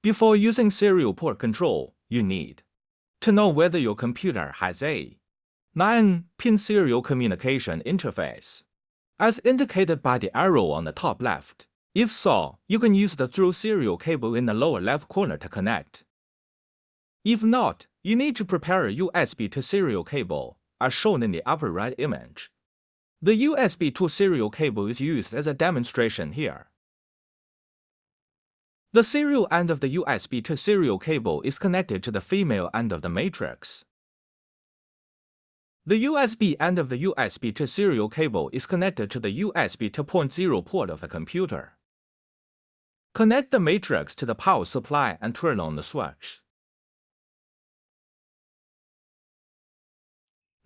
Before using serial port control, you need to know whether your computer has a 9-pin serial communication interface, as indicated by the arrow on the top left. If so, you can use the through serial cable in the lower left corner to connect. If not, you need to prepare a USB to serial cable, as shown in the upper right image. The USB to serial cable is used as a demonstration here. The serial end of the USB to serial cable is connected to the female end of the matrix. The USB end of the USB to serial cable is connected to the USB 2.0 port of the computer. Connect the matrix to the power supply and turn on the switch.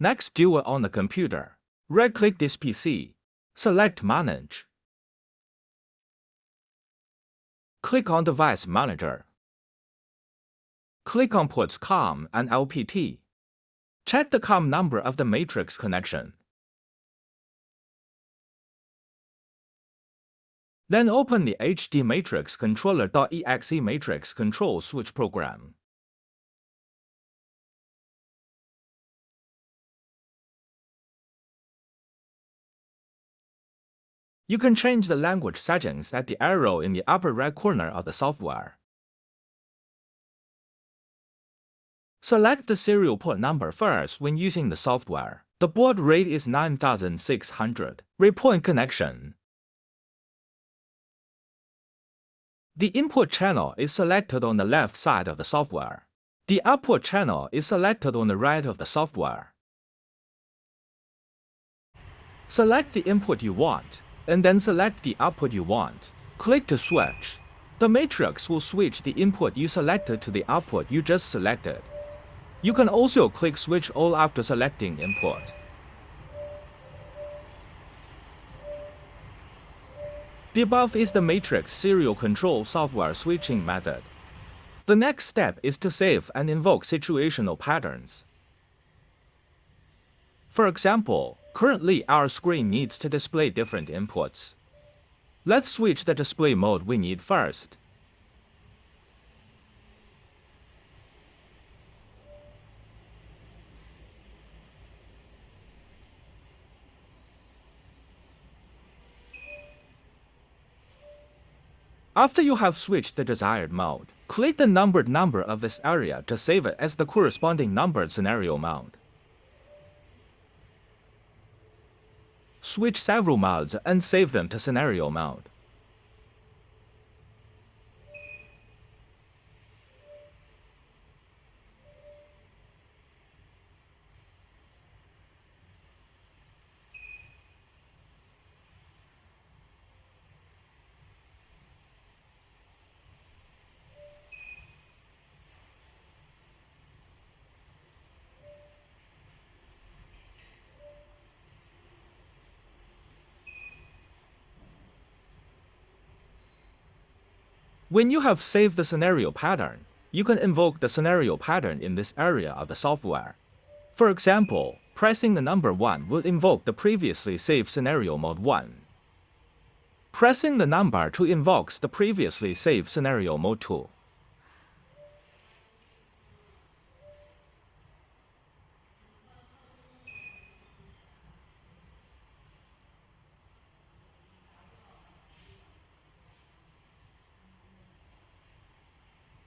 Next, do it on the computer. Right-click this PC. Select Manage. Click on Device Manager. Click on ports COM and LPT. Check the COM number of the matrix connection. Then open the HD Matrix Controller.exe matrix control switch program. You can change the language settings at the arrow in the upper right corner of the software. Select the serial port number first when using the software. The baud rate is 9600. Read-point connection. The input channel is selected on the left side of the software. The output channel is selected on the right of the software. Select the input you want, and then select the output you want. Click to switch. The matrix will switch the input you selected to the output you just selected. You can also click Switch All after selecting input. The above is the matrix serial control software switching method. The next step is to save and invoke situational patterns. For example, currently our screen needs to display different inputs. Let's switch the display mode we need first. After you have switched the desired mode, click the numbered number of this area to save it as the corresponding numbered scenario mode. Switch several modes and save them to scenario mode. When you have saved the scenario pattern, you can invoke the scenario pattern in this area of the software. For example, pressing the number 1 will invoke the previously saved scenario mode 1. Pressing the number 2 invokes the previously saved scenario mode 2.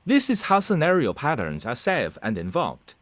This is how scenario patterns are saved and invoked.